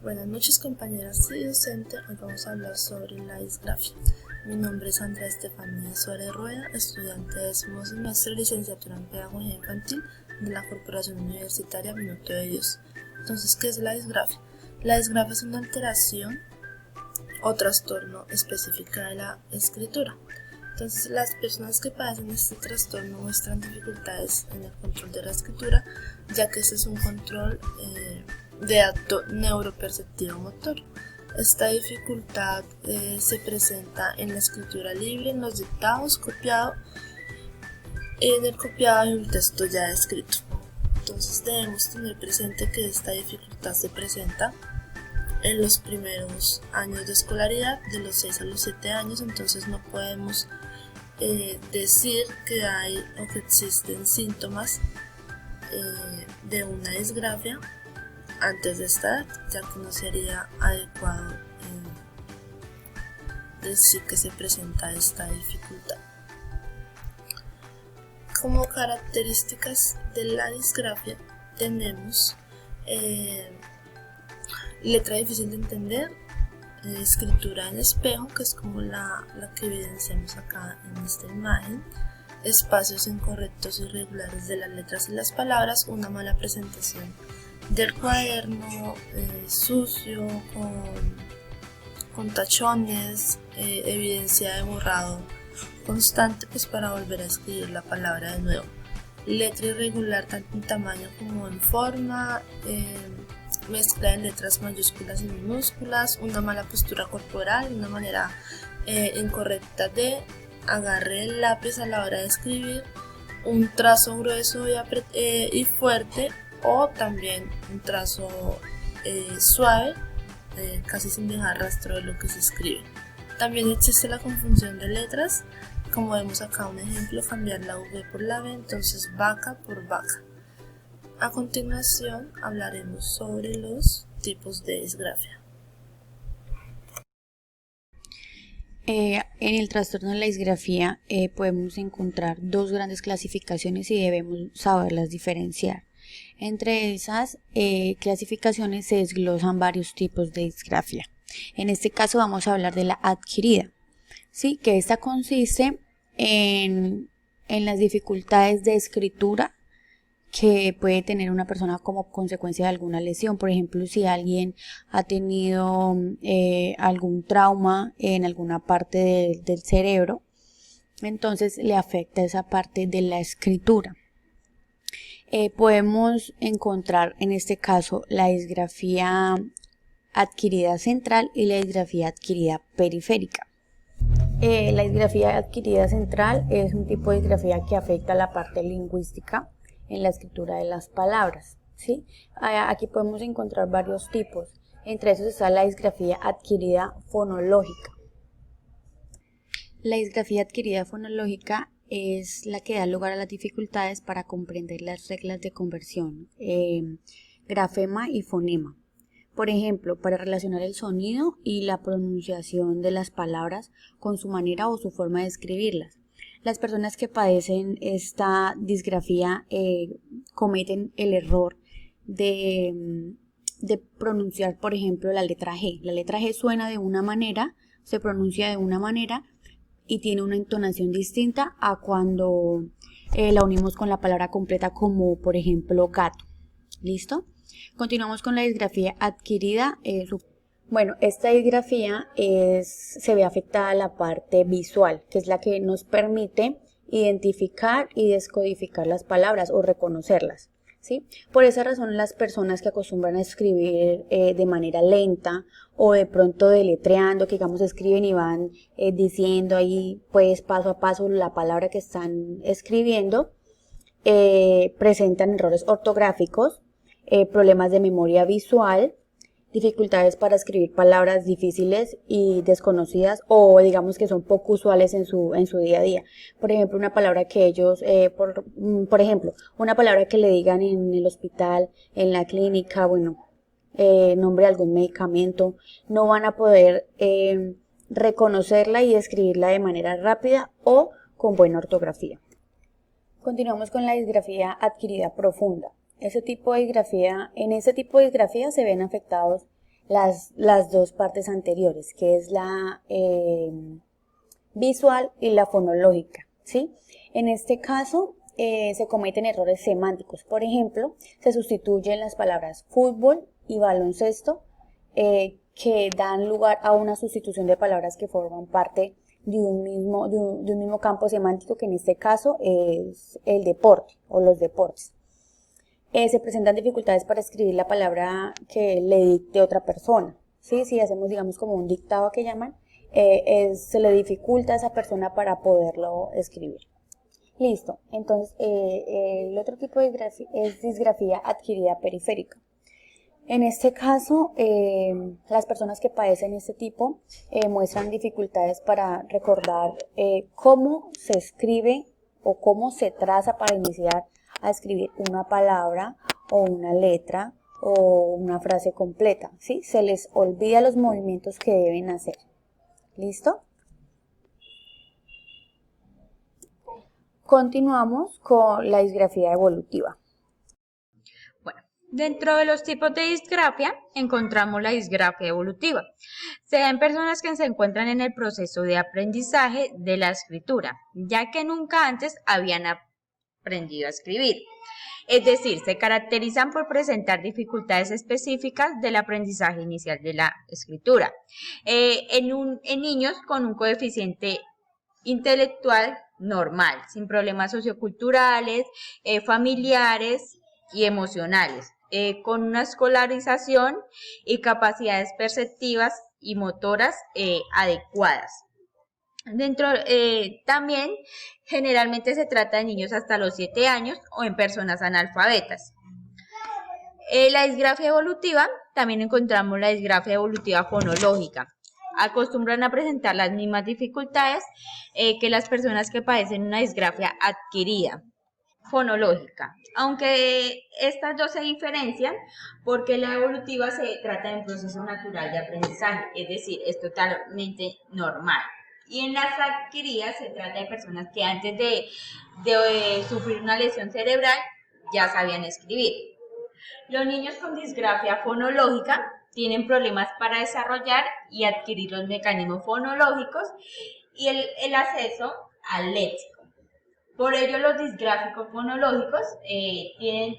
Buenas noches compañeras y docente, hoy vamos a hablar sobre la disgrafia. Mi nombre es Andrea Estefanía Suárez Rueda, estudiante de 10º semestre, licenciatura en Pedagogía Infantil de la Corporación Universitaria Minuto de Dios. Entonces, ¿qué es la disgrafia? La disgrafia es una alteración o trastorno específica de la escritura. Entonces, las personas que padecen este trastorno muestran dificultades en el control de la escritura, ya que este es un control de acto neuroperceptivo motor. Esta dificultad se presenta en la escritura libre, en los dictados, en el copiado de un texto ya escrito. Entonces debemos tener presente que esta dificultad se presenta en los primeros años de escolaridad, de los 6 a los 7 años, entonces no podemos decir que hay o que existen síntomas de una disgrafia antes de esta edad, ya que no sería adecuado decir que se presenta esta dificultad. Como características de la disgrafia tenemos letra difícil de entender, escritura en espejo, que es como la que evidenciamos acá en esta imagen, espacios incorrectos y irregulares de las letras y las palabras, una mala presentación del cuaderno, sucio, con tachones, evidencia de borrado constante, pues para volver a escribir la palabra de nuevo, letra irregular tanto en tamaño como en forma, mezcla de letras mayúsculas y minúsculas, una mala postura corporal, una manera incorrecta de agarre el lápiz a la hora de escribir, un trazo grueso y fuerte, o también un trazo suave, casi sin dejar rastro de lo que se escribe. También existe la confusión de letras, como vemos acá un ejemplo, cambiar la V por la B, entonces vaca por vaca. A continuación hablaremos sobre los tipos de disgrafia. En el trastorno de la disgrafía podemos encontrar dos grandes clasificaciones y debemos saberlas diferenciar. Entre esas clasificaciones se desglosan varios tipos de disgrafia. En este caso vamos a hablar de la adquirida, ¿sí? Que esta consiste en las dificultades de escritura que puede tener una persona como consecuencia de alguna lesión. Por ejemplo, si alguien ha tenido algún trauma en alguna parte del cerebro, entonces le afecta esa parte de la escritura. Podemos encontrar en este caso la disgrafía adquirida central y la disgrafía adquirida periférica. La disgrafía adquirida central es un tipo de disgrafía que afecta la parte lingüística en la escritura de las palabras, ¿sí? Aquí podemos encontrar varios tipos, entre esos está la disgrafía adquirida fonológica. La disgrafía adquirida fonológica es la que da lugar a las dificultades para comprender las reglas de conversión, grafema y fonema. Por ejemplo, para relacionar el sonido y la pronunciación de las palabras con su manera o su forma de escribirlas. Las personas que padecen esta disgrafía cometen el error de pronunciar, por ejemplo, la letra G. La letra G suena de una manera, se pronuncia de una manera y tiene una entonación distinta a cuando la unimos con la palabra completa, como por ejemplo gato. ¿Listo? Continuamos con la disgrafía adquirida. Bueno, esta disgrafía se ve afectada la parte visual, que es la que nos permite identificar y descodificar las palabras o reconocerlas, ¿sí? Por esa razón, las personas que acostumbran a escribir de manera lenta o de pronto deletreando, que digamos escriben y van diciendo ahí pues paso a paso la palabra que están escribiendo, presentan errores ortográficos, problemas de memoria visual, dificultades para escribir palabras difíciles y desconocidas o digamos que son poco usuales en su día a día. Por ejemplo, una palabra que ellos, por ejemplo, una palabra que le digan en el hospital, en la clínica, bueno, nombre de algún medicamento, no van a poder reconocerla y escribirla de manera rápida o con buena ortografía. Continuamos con la disgrafía adquirida profunda. En ese tipo de disgrafía se ven afectados las dos partes anteriores, que es la visual y la fonológica, ¿sí? En este caso se cometen errores semánticos. Por ejemplo, se sustituyen las palabras fútbol y baloncesto, que dan lugar a una sustitución de palabras que forman parte de un mismo campo semántico, que en este caso es el deporte o los deportes. Se presentan dificultades para escribir la palabra que le dicte otra persona, ¿sí? Si hacemos, digamos, como un dictado que llaman, se le dificulta a esa persona para poderlo escribir. Listo, entonces el otro tipo de disgrafía es disgrafía adquirida periférica. En este caso, las personas que padecen este tipo muestran dificultades para recordar cómo se escribe o cómo se traza para iniciar a escribir una palabra o una letra o una frase completa, ¿sí? Se les olvida los movimientos que deben hacer. ¿Listo? Continuamos con la disgrafía evolutiva. Dentro de los tipos de disgrafia encontramos la disgrafia evolutiva. Se da en personas que se encuentran en el proceso de aprendizaje de la escritura, ya que nunca antes habían aprendido a escribir. Es decir, se caracterizan por presentar dificultades específicas del aprendizaje inicial de la escritura. En niños con un coeficiente intelectual normal, sin problemas socioculturales, familiares y emocionales, con una escolarización y capacidades perceptivas y motoras adecuadas. También generalmente se trata de niños hasta los 7 años o en personas analfabetas. La disgrafia evolutiva, también encontramos la disgrafia evolutiva fonológica. Acostumbran a presentar las mismas dificultades que las personas que padecen una disgrafia adquirida fonológica, aunque estas dos se diferencian porque la evolutiva se trata de un proceso natural de aprendizaje, es decir, es totalmente normal. Y en las adquiridas se trata de personas que antes de sufrir una lesión cerebral ya sabían escribir. Los niños con disgrafia fonológica tienen problemas para desarrollar y adquirir los mecanismos fonológicos y el acceso al léxico. Por ello, los disgráficos fonológicos tienen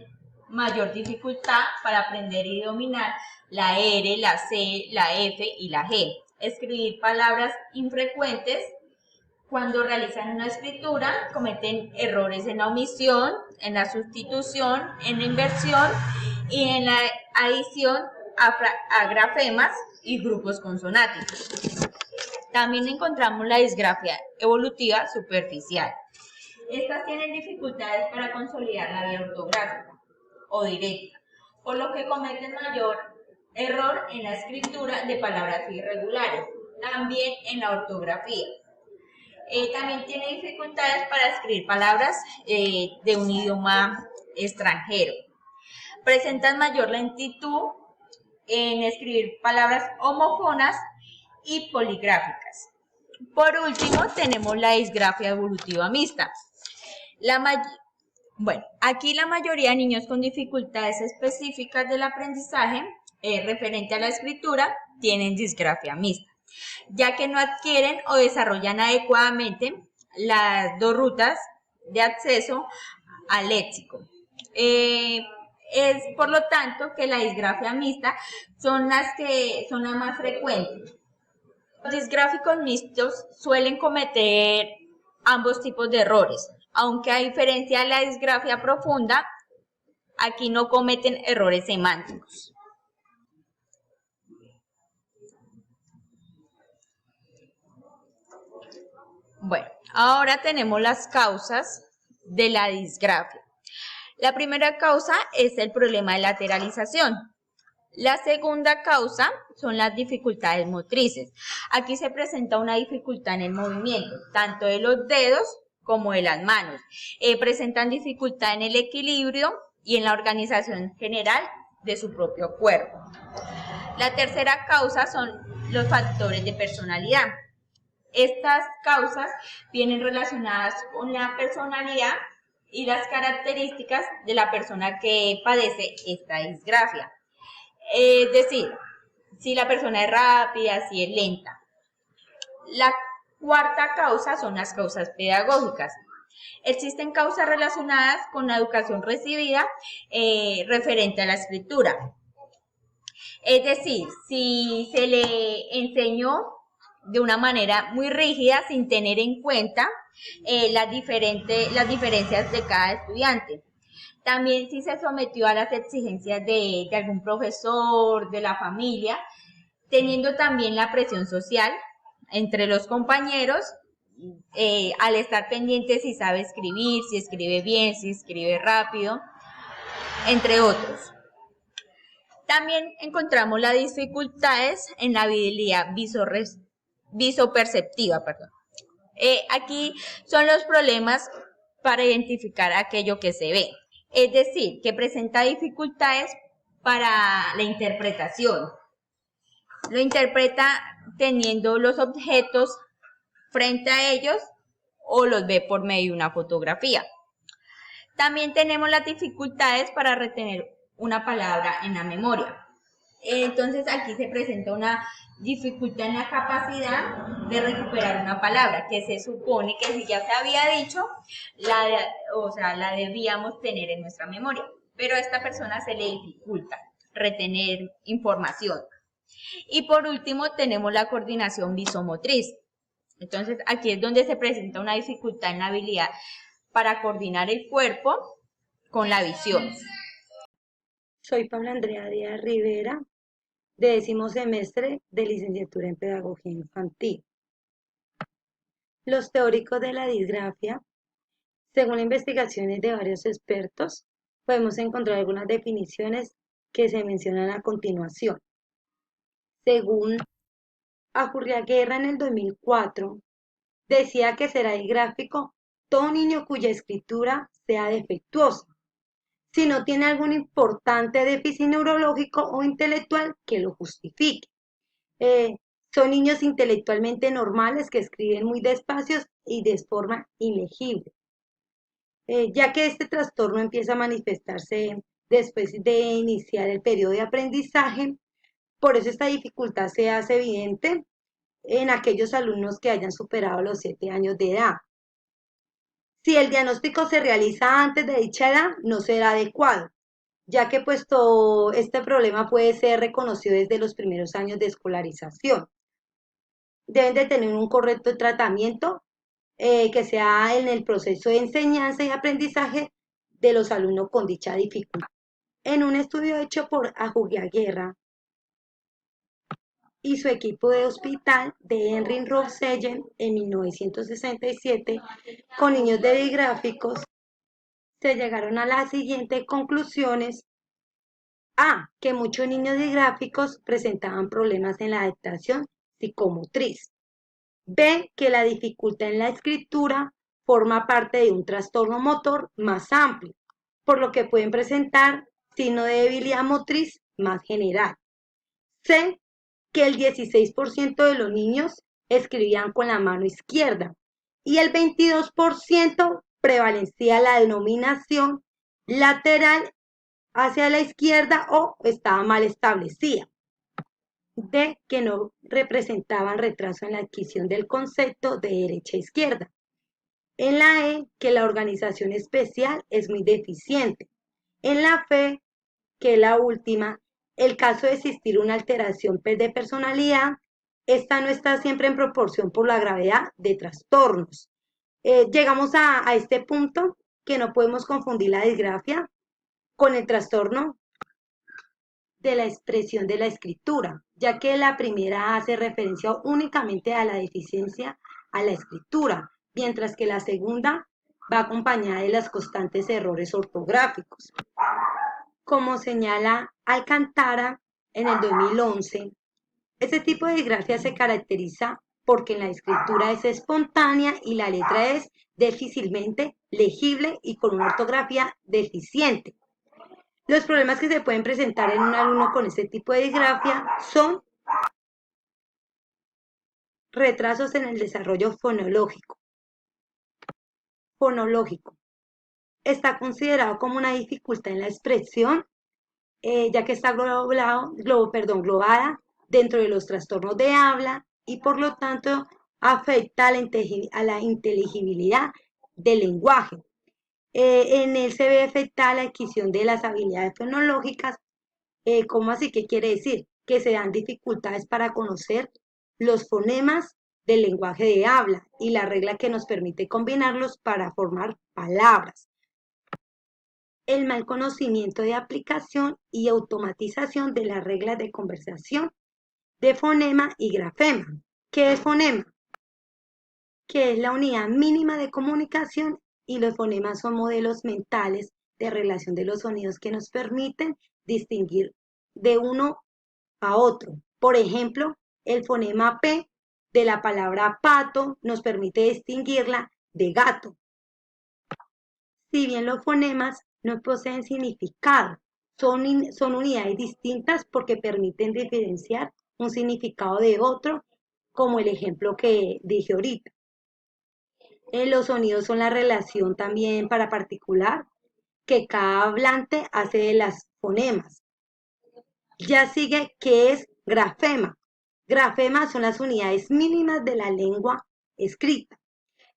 mayor dificultad para aprender y dominar la R, la C, la F y la G. Escribir palabras infrecuentes. Cuando realizan una escritura, cometen errores en la omisión, en la sustitución, en la inversión y en la adición a grafemas y grupos consonánticos. También encontramos la disgrafia evolutiva superficial. Estas tienen dificultades para consolidar la vía ortográfica o directa, por lo que cometen mayor error en la escritura de palabras irregulares, también en la ortografía. También tiene dificultades para escribir palabras de un idioma extranjero. Presentan mayor lentitud en escribir palabras homófonas y poligráficas. Por último, tenemos la disgrafia evolutiva mixta. Aquí la mayoría de niños con dificultades específicas del aprendizaje referente a la escritura tienen disgrafia mixta, ya que no adquieren o desarrollan adecuadamente las dos rutas de acceso al léxico. Es por lo tanto que la disgrafia mixta son las más frecuentes. Los disgráficos mixtos suelen cometer ambos tipos de errores, aunque a diferencia de la disgrafia profunda, aquí no cometen errores semánticos. Bueno, ahora tenemos las causas de la disgrafia. La primera causa es el problema de lateralización. La segunda causa son las dificultades motrices. Aquí se presenta una dificultad en el movimiento, tanto de los dedos como de las manos. Presentan dificultad en el equilibrio y en la organización general de su propio cuerpo. La tercera causa son los factores de personalidad. Estas causas vienen relacionadas con la personalidad y las características de la persona que padece esta disgrafia. Es decir, si la persona es rápida, si es lenta. La cuarta causa son las causas pedagógicas. Existen causas relacionadas con la educación recibida referente a la escritura. Es decir, si se le enseñó de una manera muy rígida sin tener en cuenta las diferencias de cada estudiante. También si se sometió a las exigencias de algún profesor, de la familia, teniendo también la presión social entre los compañeros, al estar pendiente si sabe escribir, si escribe bien, si escribe rápido, entre otros. También encontramos las dificultades en la habilidad visoperceptiva. Aquí son los problemas para identificar aquello que se ve. Es decir, que presenta dificultades para la interpretación. Lo interpreta teniendo los objetos frente a ellos o los ve por medio de una fotografía. También tenemos las dificultades para retener una palabra en la memoria. Entonces aquí se presenta una dificultad en la capacidad de recuperar una palabra que se supone que si ya se había dicho, la debíamos tener en nuestra memoria, pero a esta persona se le dificulta retener información. Y por último tenemos la coordinación visomotriz. Entonces aquí es donde se presenta una dificultad en la habilidad para coordinar el cuerpo con la visión. Soy Paula Andrea Díaz Rivera, de 10º semestre de licenciatura en Pedagogía Infantil. Los teóricos de la disgrafia, según investigaciones de varios expertos, podemos encontrar algunas definiciones que se mencionan a continuación. Según Ajurriaguerra en el 2004, decía que será disgráfico todo niño cuya escritura sea defectuosa, si no tiene algún importante déficit neurológico o intelectual que lo justifique. Son niños intelectualmente normales que escriben muy despacio y de forma ilegible, ya que este trastorno empieza a manifestarse después de iniciar el periodo de aprendizaje. Por eso esta dificultad se hace evidente en aquellos alumnos que hayan superado los 7 años de edad. Si el diagnóstico se realiza antes de dicha edad, no será adecuado, ya que puesto este problema puede ser reconocido desde los primeros años de escolarización. Deben de tener un correcto tratamiento que sea en el proceso de enseñanza y aprendizaje de los alumnos con dicha dificultad. En un estudio hecho por Ajurriaguerra y su equipo de hospital de Henry Rossellen en 1967, con niños de digráficos, se llegaron a las siguientes conclusiones. A. Que muchos niños digráficos presentaban problemas en la adaptación psicomotriz. B. Que la dificultad en la escritura forma parte de un trastorno motor más amplio, por lo que pueden presentar signo de debilidad motriz más general. C. Que el 16% de los niños escribían con la mano izquierda y el 22% prevalecía la denominación lateral hacia la izquierda o estaba mal establecida. D. Que no representaban retraso en la adquisición del concepto de derecha e izquierda. En la E, que la organización especial es muy deficiente. En la F, que es la última, el caso de existir una alteración de personalidad, esta no está siempre en proporción por la gravedad de trastornos. Llegamos a este punto que no podemos confundir la disgrafia con el trastorno de la expresión de la escritura, ya que la primera hace referencia únicamente a la deficiencia a la escritura, mientras que la segunda va acompañada de los constantes errores ortográficos. Como señala Alcantara en el 2011, este tipo de disgrafia se caracteriza porque la escritura es espontánea y la letra es difícilmente legible y con una ortografía deficiente. Los problemas que se pueden presentar en un alumno con este tipo de disgrafia son retrasos en el desarrollo fonológico. Está considerado como una dificultad en la expresión, ya que está globada dentro de los trastornos de habla y por lo tanto afecta a la inteligibilidad del lenguaje. En él se ve afectada la adquisición de las habilidades fonológicas. ¿Cómo así? ¿Qué quiere decir? Que se dan dificultades para conocer los fonemas del lenguaje de habla y la regla que nos permite combinarlos para formar palabras. El mal conocimiento de aplicación y automatización de las reglas de conversación de fonema y grafema. ¿Qué es fonema? Que es la unidad mínima de comunicación, y los fonemas son modelos mentales de relación de los sonidos que nos permiten distinguir de uno a otro. Por ejemplo, el fonema P de la palabra pato nos permite distinguirla de gato. Si bien los fonemas no poseen significado, son unidades distintas porque permiten diferenciar un significado de otro, como el ejemplo que dije ahorita. Los sonidos son la relación también para particular que cada hablante hace de las fonemas. Ya sigue qué es grafema. Grafemas son las unidades mínimas de la lengua escrita.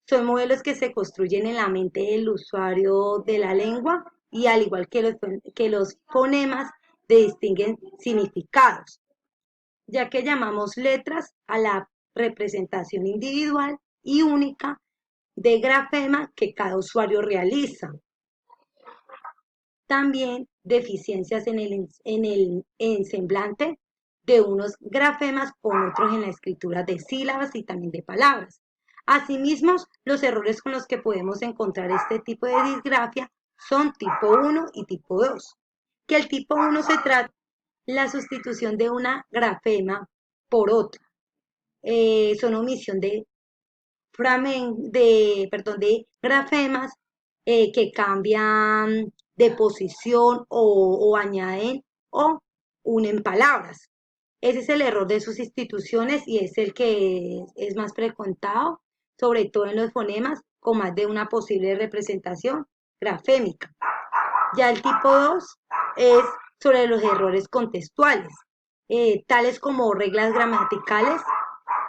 Son modelos que se construyen en la mente del usuario de la lengua y al igual que los fonemas distinguen significados, ya que llamamos letras a la representación individual y única de grafema que cada usuario realiza. También deficiencias en el ensemblante de unos grafemas con otros en la escritura de sílabas y también de palabras. Asimismo, los errores con los que podemos encontrar este tipo de disgrafia son tipo 1 y tipo 2. Que el tipo 1 se trata de la sustitución de una grafema por otra. Son omisión de grafemas que cambian de posición o añaden o unen palabras. Ese es el error de sus instituciones y es el que es más frecuentado, sobre todo en los fonemas con más de una posible representación grafémica. Ya el tipo 2 es sobre los errores contextuales, tales como reglas gramaticales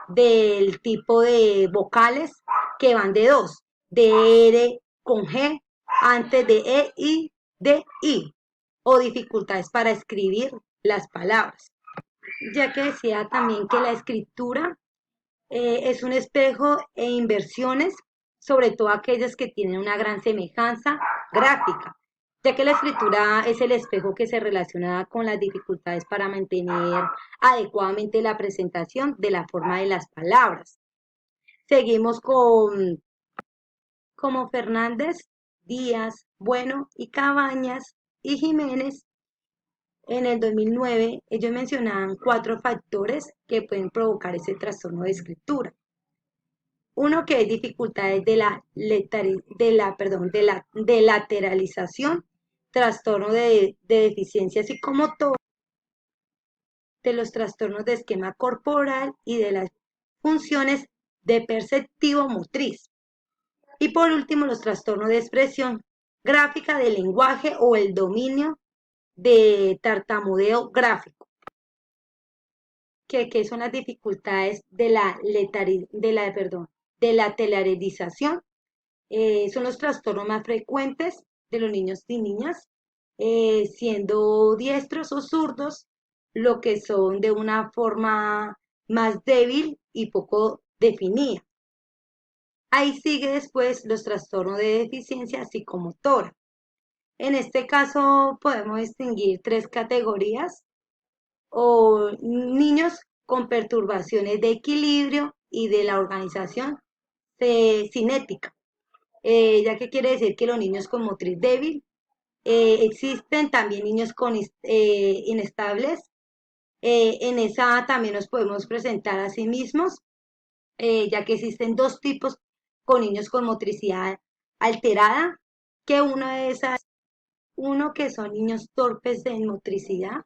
del tipo de vocales que van de 2, de R con G, antes de E y de I, o dificultades para escribir las palabras. Ya que decía también que la escritura es un espejo e inversiones, sobre todo aquellas que tienen una gran semejanza gráfica, ya que la escritura es el espejo que se relaciona con las dificultades para mantener adecuadamente la presentación de la forma de las palabras. Seguimos como Fernández, Díaz, Bueno y Cabañas y Jiménez. En el 2009, ellos mencionaban 4 factores que pueden provocar ese trastorno de escritura. Uno que es dificultades de lateralización, trastorno de deficiencia psicomotora, de los trastornos de esquema corporal y de las funciones de perceptivo motriz. Y por último, los trastornos de expresión gráfica del lenguaje o el dominio de tartamudeo gráfico. ¿Qué son las dificultades de la teleredización? Son los trastornos más frecuentes de los niños y niñas, siendo diestros o zurdos, lo que son de una forma más débil y poco definida. Ahí sigue después los trastornos de deficiencia psicomotora. En este caso podemos distinguir 3 categorías, o niños con perturbaciones de equilibrio y de la organización cinética, ya que quiere decir que los niños con motriz débil, existen también niños con inestables, en esa también nos podemos presentar a sí mismos, ya que existen 2 tipos con niños con motricidad alterada, que una de esas, uno que son niños torpes en motricidad,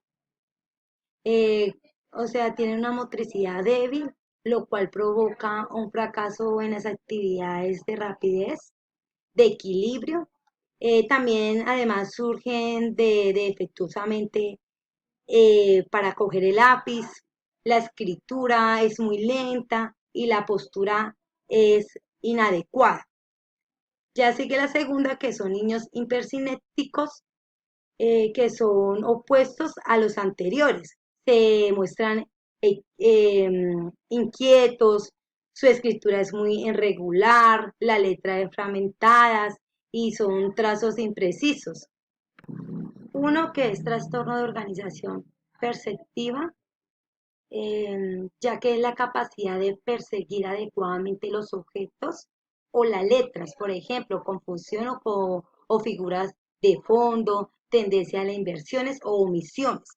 o sea, tienen una motricidad débil, lo cual provoca un fracaso en las actividades de rapidez, de equilibrio. También, además, surgen defectuosamente para coger el lápiz, la escritura es muy lenta y la postura es inadecuada. Ya sigue la segunda, que son niños hipercinéticos, que son opuestos a los anteriores. Se muestran inquietos, su escritura es muy irregular, la letra es fragmentadas y son trazos imprecisos. Uno que es trastorno de organización perceptiva, ya que es la capacidad de perseguir adecuadamente los objetos o las letras, por ejemplo, confusión o figuras de fondo, tendencia a las inversiones o omisiones.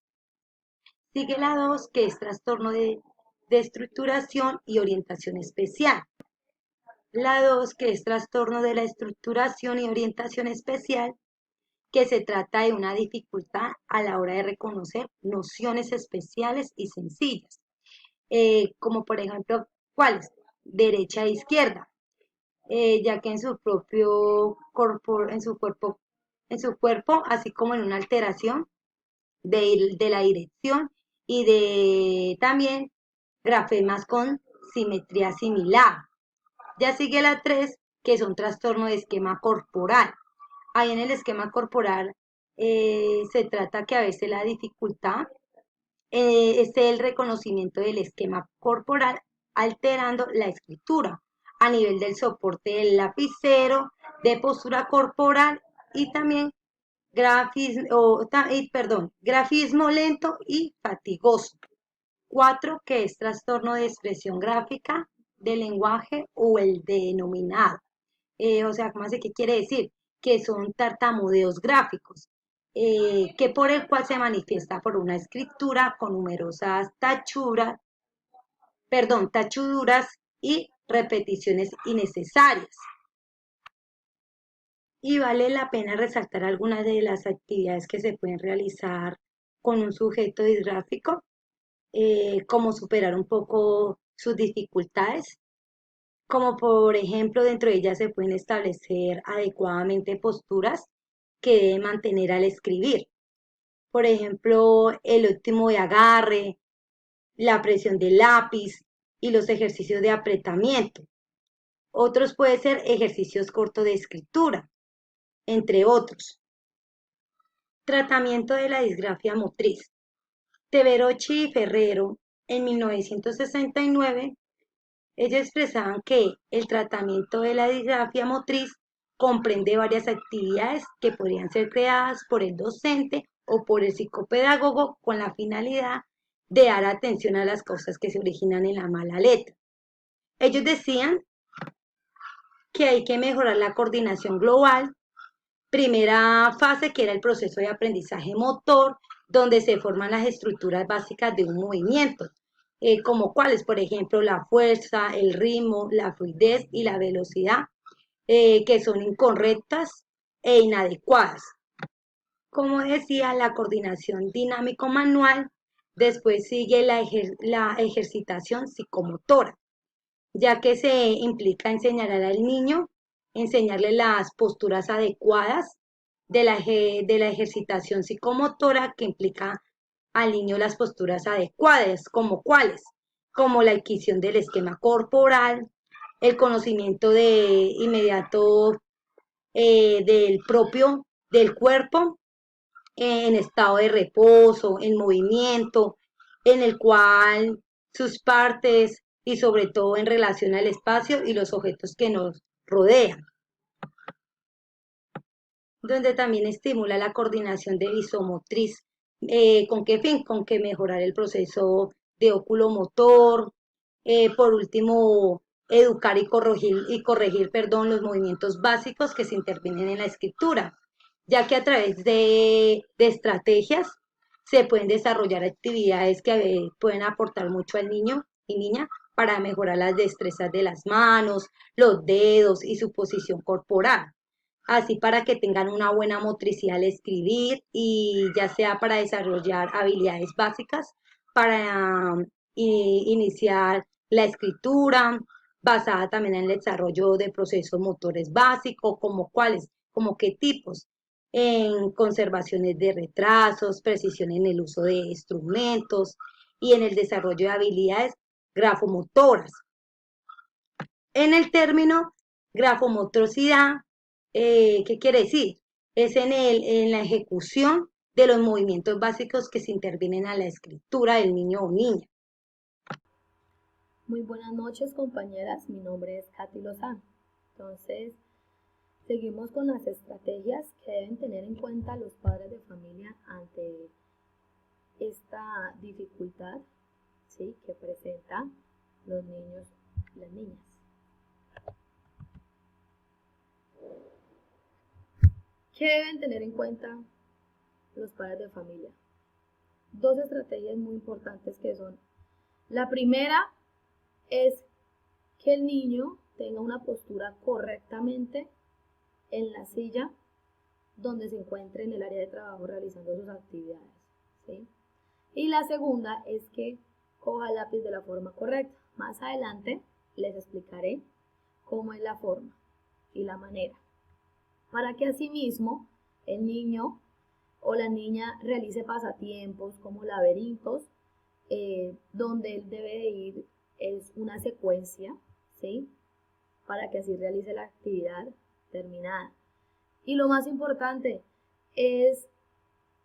Sigue la 2, que es trastorno de estructuración y orientación especial. La 2, que es trastorno de la estructuración y orientación especial, que se trata de una dificultad a la hora de reconocer nociones especiales y sencillas, como por ejemplo, ¿cuáles? Derecha e izquierda, ya que en su propio cuerpo, en su cuerpo, así como en una alteración de la dirección y de también grafemas con simetría similar. Ya sigue la 3, que son trastorno de esquema corporal. Ahí en el esquema corporal se trata que a veces la dificultad es el reconocimiento del esquema corporal alterando la escritura a nivel del soporte del lapicero, de postura corporal y también grafismo lento y fatigoso. 4, que es trastorno de expresión gráfica del lenguaje o el denominado. O sea, ¿cómo hace? ¿Qué quiere decir? Que son tartamudeos gráficos, que por el cual se manifiesta por una escritura con numerosas tachuduras y repeticiones innecesarias. Y vale la pena resaltar algunas de las actividades que se pueden realizar con un sujeto disgráfico, como superar un poco sus dificultades, como por ejemplo dentro de ellas se pueden establecer adecuadamente posturas que debe mantener al escribir. Por ejemplo, el óptimo de agarre, la presión del lápiz y los ejercicios de apretamiento. Otros pueden ser ejercicios cortos de escritura, entre otros. Tratamiento de la disgrafia motriz. Teverochi y Ferrero, en 1969, ellos expresaban que el tratamiento de la disgrafia motriz comprende varias actividades que podrían ser creadas por el docente o por el psicopedagogo con la finalidad de dar atención a las cosas que se originan en la mala letra. Ellos decían que hay que mejorar la coordinación global, primera fase que era el proceso de aprendizaje motor, donde se forman las estructuras básicas de un movimiento, como cuáles, por ejemplo, la fuerza, el ritmo, la fluidez y la velocidad, que son incorrectas e inadecuadas. Como decía, la coordinación dinámico-manual, después sigue la ejercitación psicomotora, ya que se implica enseñar al niño, enseñarle las posturas adecuadas de la ejercitación psicomotora, que implica al niño las posturas adecuadas, como cuáles, como la adquisición del esquema corporal, el conocimiento de inmediato del cuerpo, en estado de reposo, en movimiento, en el cual sus partes y sobre todo en relación al espacio y los objetos que nos rodean, donde también estimula la coordinación de visomotriz. ¿Con qué fin? Con que mejorar el proceso de oculomotor, por último, educar y corregir, los movimientos básicos que se intervienen en la escritura, ya que a través de estrategias se pueden desarrollar actividades que pueden aportar mucho al niño y niña para mejorar las destrezas de las manos, los dedos y su posición corporal. Así para que tengan una buena motricidad al escribir y ya sea para desarrollar habilidades básicas para iniciar la escritura, basada también en el desarrollo de procesos motores básicos, como cuáles, como qué tipos, en conservaciones de retrasos, precisión en el uso de instrumentos, y en el desarrollo de habilidades grafomotoras. En el término grafomotricidad, ¿qué quiere decir? Es en la ejecución de los movimientos básicos que se intervienen a la escritura del niño o niña. Muy buenas noches, compañeras. Mi nombre es Katy Lozano. Entonces, seguimos con las estrategias que deben tener en cuenta los padres de familia ante esta dificultad, ¿sí?, que presentan los niños y las niñas. ¿Qué deben tener en cuenta los padres de familia? Dos estrategias muy importantes que son: la primera es que el niño tenga una postura correctamente en la silla donde se encuentre en el área de trabajo realizando sus actividades, ¿sí? Y la segunda es que coja el lápiz de la forma correcta. Más adelante les explicaré cómo es la forma y la manera, para que asimismo el niño o la niña realice pasatiempos como laberintos, donde él debe de ir es una secuencia, ¿sí?, para que así realice la actividad terminada. Y lo más importante es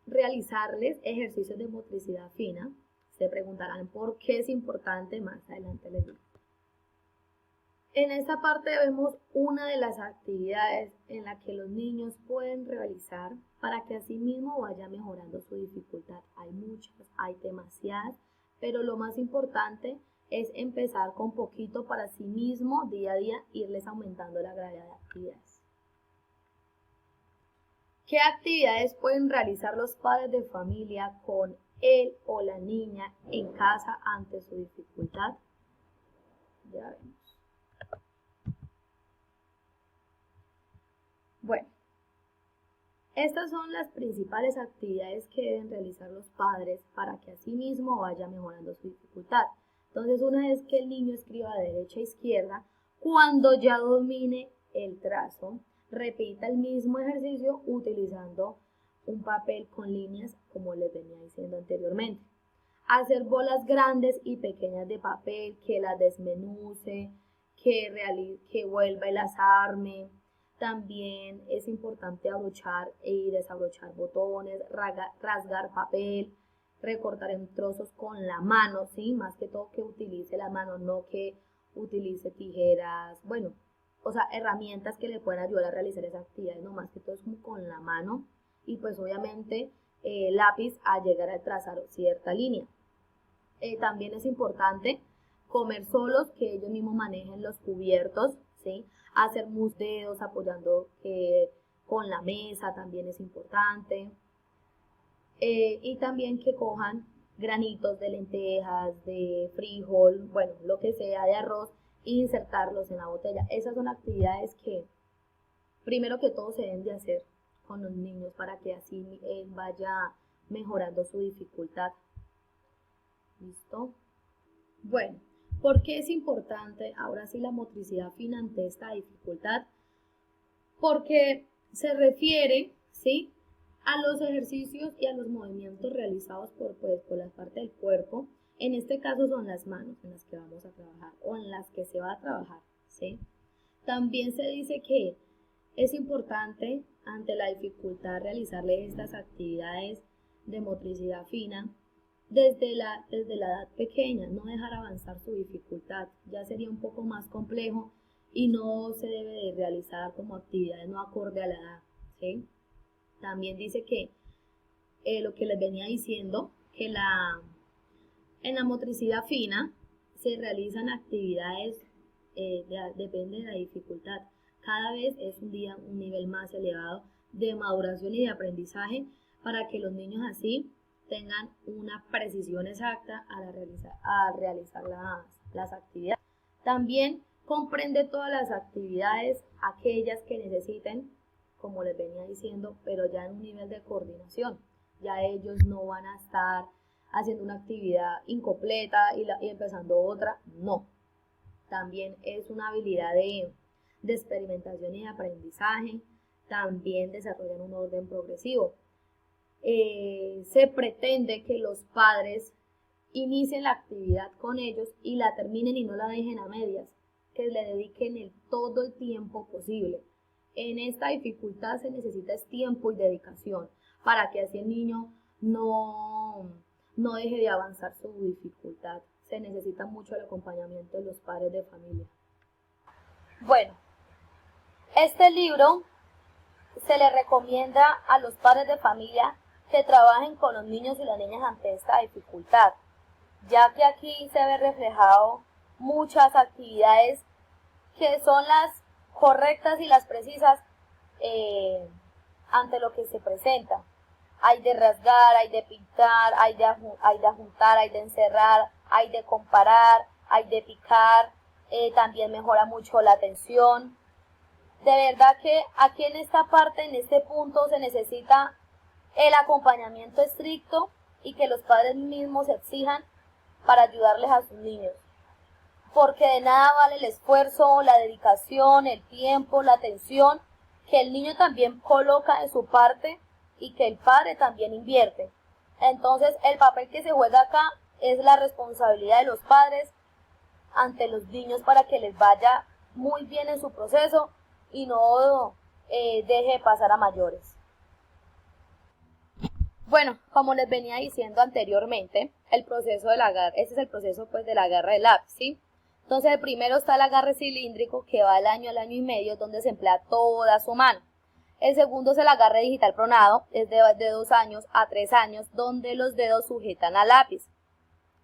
realizarles ejercicios de motricidad fina. Se preguntarán por qué es importante, más adelante les digo. En esta parte vemos una de las actividades en la que los niños pueden realizar para que así mismo vaya mejorando su dificultad. Hay muchas, hay demasiadas, pero lo más importante es empezar con poquito para sí mismo día a día irles aumentando la gravedad de actividades. ¿Qué actividades pueden realizar los padres de familia con él o la niña en casa ante su dificultad? Ya vemos. Bueno, estas son las principales actividades que deben realizar los padres para que así mismo vaya mejorando su dificultad. Entonces, una vez que el niño escriba de derecha a izquierda, cuando ya domine el trazo, repita el mismo ejercicio utilizando un papel con líneas, como les venía diciendo anteriormente. Hacer bolas grandes y pequeñas de papel, que las desmenuce, que vuelva y las arme. También es importante abrochar y desabrochar botones, rasgar papel, recortar en trozos con la mano, ¿sí? Más que todo que utilice la mano, no que utilice tijeras, bueno, o sea, herramientas que le puedan ayudar a realizar esa actividad, no, más que todo es como con la mano, y pues obviamente lápiz a llegar a trazar cierta línea. También es importante comer solos, que ellos mismos manejen los cubiertos, ¿sí? Hacer dedos apoyando con la mesa también es importante. Y también que cojan granitos de lentejas, de frijol, bueno, lo que sea, de arroz, e insertarlos en la botella. Esas son actividades que primero que todo se deben de hacer con los niños para que así vaya mejorando su dificultad. ¿Listo? Bueno, ¿por qué es importante ahora sí la motricidad fina ante esta dificultad? Porque se refiere, ¿sí?, a los ejercicios y a los movimientos realizados por las partes del cuerpo. En este caso son las manos en las que vamos a trabajar o en las que se va a trabajar, ¿sí? También se dice que es importante ante la dificultad realizarle estas actividades de motricidad fina desde la edad pequeña, no dejar avanzar su dificultad. Ya sería un poco más complejo y no se debe de realizar como actividades no acorde a la edad, ¿sí? También dice que lo que les venía diciendo, que en la motricidad fina se realizan actividades, depende de la dificultad. Cada vez es un nivel más elevado de maduración y de aprendizaje para que los niños así tengan una precisión exacta a realizar las actividades. También comprende todas las actividades, aquellas que necesiten, como les venía diciendo, pero ya en un nivel de coordinación. Ya ellos no van a estar haciendo una actividad incompleta y empezando otra, no. También es una habilidad de experimentación y de aprendizaje. También desarrollan un orden progresivo. Se pretende que los padres inicien la actividad con ellos y la terminen y no la dejen a medias, que le dediquen todo el tiempo posible. En esta dificultad se necesita tiempo y dedicación para que así el niño no deje de avanzar su dificultad. Se necesita mucho el acompañamiento de los padres de familia. Bueno, este libro se le recomienda a los padres de familia que trabajen con los niños y las niñas ante esta dificultad, ya que aquí se ve reflejado muchas actividades que son las correctas y las precisas ante lo que se presenta. Hay de rasgar, hay de pintar, hay de juntar, hay de encerrar, hay de comparar, hay de picar, también mejora mucho la atención. De verdad que aquí en esta parte, en este punto, se necesita el acompañamiento estricto y que los padres mismos exijan para ayudarles a sus niños. Porque de nada vale el esfuerzo, la dedicación, el tiempo, la atención que el niño también coloca de su parte y que el padre también invierte. Entonces, el papel que se juega acá es la responsabilidad de los padres ante los niños para que les vaya muy bien en su proceso y no deje de pasar a mayores. Bueno, como les venía diciendo anteriormente, el proceso del agarre, este es el proceso pues del agarre del lápiz, ¿sí? Entonces, el primero está el agarre cilíndrico, que va al año y medio, donde se emplea toda su mano. El segundo es el agarre digital pronado, es de 2 años a 3 años, donde los dedos sujetan al lápiz.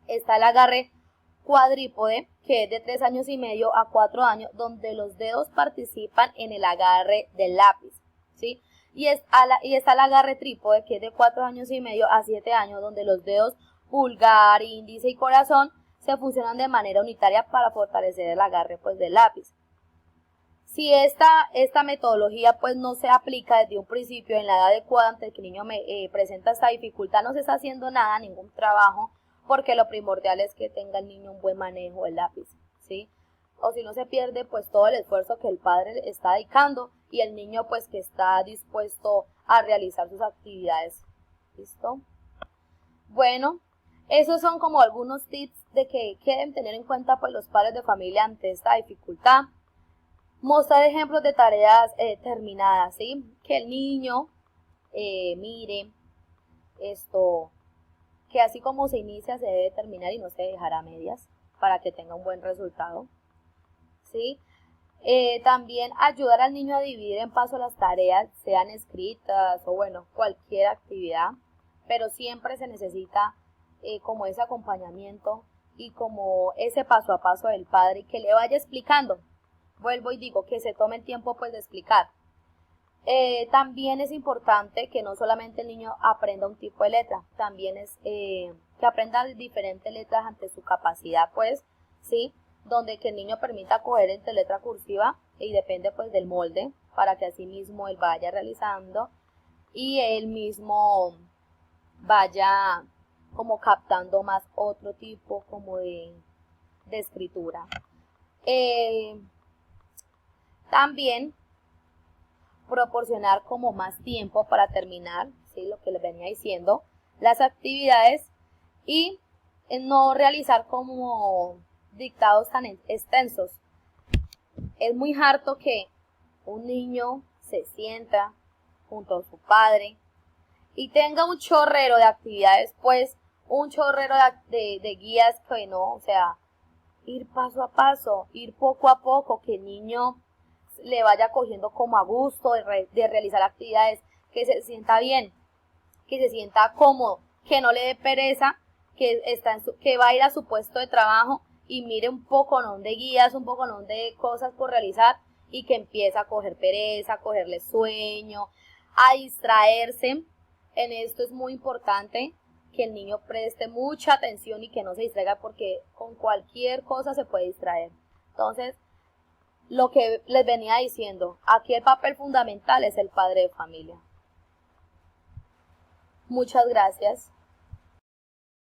Está el agarre cuadrípode, que es de 3 años y medio a 4 años, donde los dedos participan en el agarre del lápiz, ¿sí? Y está el agarre trípode, que es de 4 años y medio a 7 años, donde los dedos pulgar, índice y corazón se funcionan de manera unitaria para fortalecer el agarre pues del lápiz. Si esta metodología pues no se aplica desde un principio en la edad adecuada ante que el niño presenta esta dificultad, no se está haciendo nada, ningún trabajo, porque lo primordial es que tenga el niño un buen manejo del lápiz, ¿sí? O si no, se pierde pues todo el esfuerzo que el padre está dedicando y el niño pues que está dispuesto a realizar sus actividades. ¿Listo? Bueno, esos son como algunos tips de que deben tener en cuenta pues los padres de familia ante esta dificultad. Mostrar ejemplos de tareas terminadas, ¿sí? Que el niño mire esto, que así como se inicia se debe terminar y no se dejará a medias para que tenga un buen resultado, ¿sí? También ayudar al niño a dividir en paso las tareas, sean escritas o bueno, cualquier actividad, pero siempre se necesita como ese acompañamiento y como ese paso a paso del padre que le vaya explicando. Vuelvo y digo que se tome el tiempo pues de explicar. También es importante que no solamente el niño aprenda un tipo de letra, también es que aprenda diferentes letras ante su capacidad pues, ¿sí? Donde que el niño permita coger entre letra cursiva y depende pues del molde para que así mismo él vaya realizando y él mismo vaya como captando más otro tipo como de escritura. También proporcionar como más tiempo para terminar, ¿sí? Lo que les venía diciendo, las actividades y no realizar como dictados tan extensos. Es muy harto que un niño se sienta junto a su padre y tenga un chorrero de actividades, pues un chorrero de guías que no, o sea, ir paso a paso, ir poco a poco, que el niño le vaya cogiendo como a gusto de realizar actividades, que se sienta bien, que se sienta cómodo, que no le dé pereza, que va a ir a su puesto de trabajo y mire un poco de guías, un poco de cosas por realizar y que empieza a coger pereza, a cogerle sueño, a distraerse. En esto es muy importante que el niño preste mucha atención y que no se distraiga porque con cualquier cosa se puede distraer. Entonces, lo que les venía diciendo, aquí el papel fundamental es el padre de familia. Muchas gracias.